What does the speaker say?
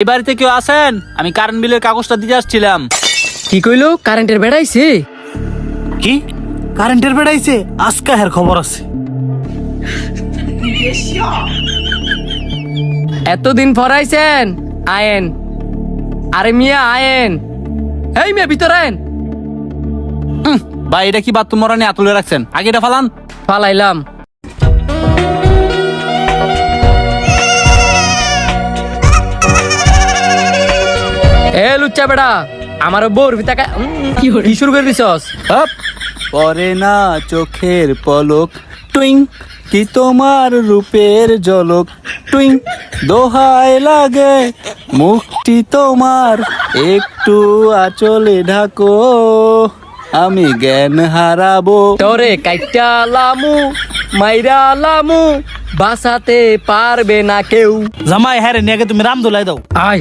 এই বাড়িতে কেউ আছেন? আমি কারেন্ট বিলের কাগজটা দিতে আসছিলাম। কি কইলো? কারেন্টের বেড়াইছে? কি কারেন্টের বেড়াইছে? আজকে হের খবর আছে। এতদিন পরাইছেন, আয়েন। আরে মিয়া আয়েন, এই মিয়া ভিতরে আয়েন। ভাই এটা কি বাথরুম মরানি আতুলে রাখছেন? আগে এটা ফালান। ফালাইলাম। এ লুচ্চা বেড়া, আমার বোর ভিতাকা কি শুরু করে দিছস? আপ! পরে না চোখের পলক, টুইং কি তোমার রূপের ঝলক, টুইং দোহায় লাগে মুখটি তোমার, একটু আঁচলে ঢাকো, আমি জ্ঞান হারাবো। তোরে কাইটা লামু, মাইরা লামু, বাঁচাতে পারবে না কেউ। জামাই হ্যাঁ রে নিয়ে তুমি রাম দোলাই দাও। আয়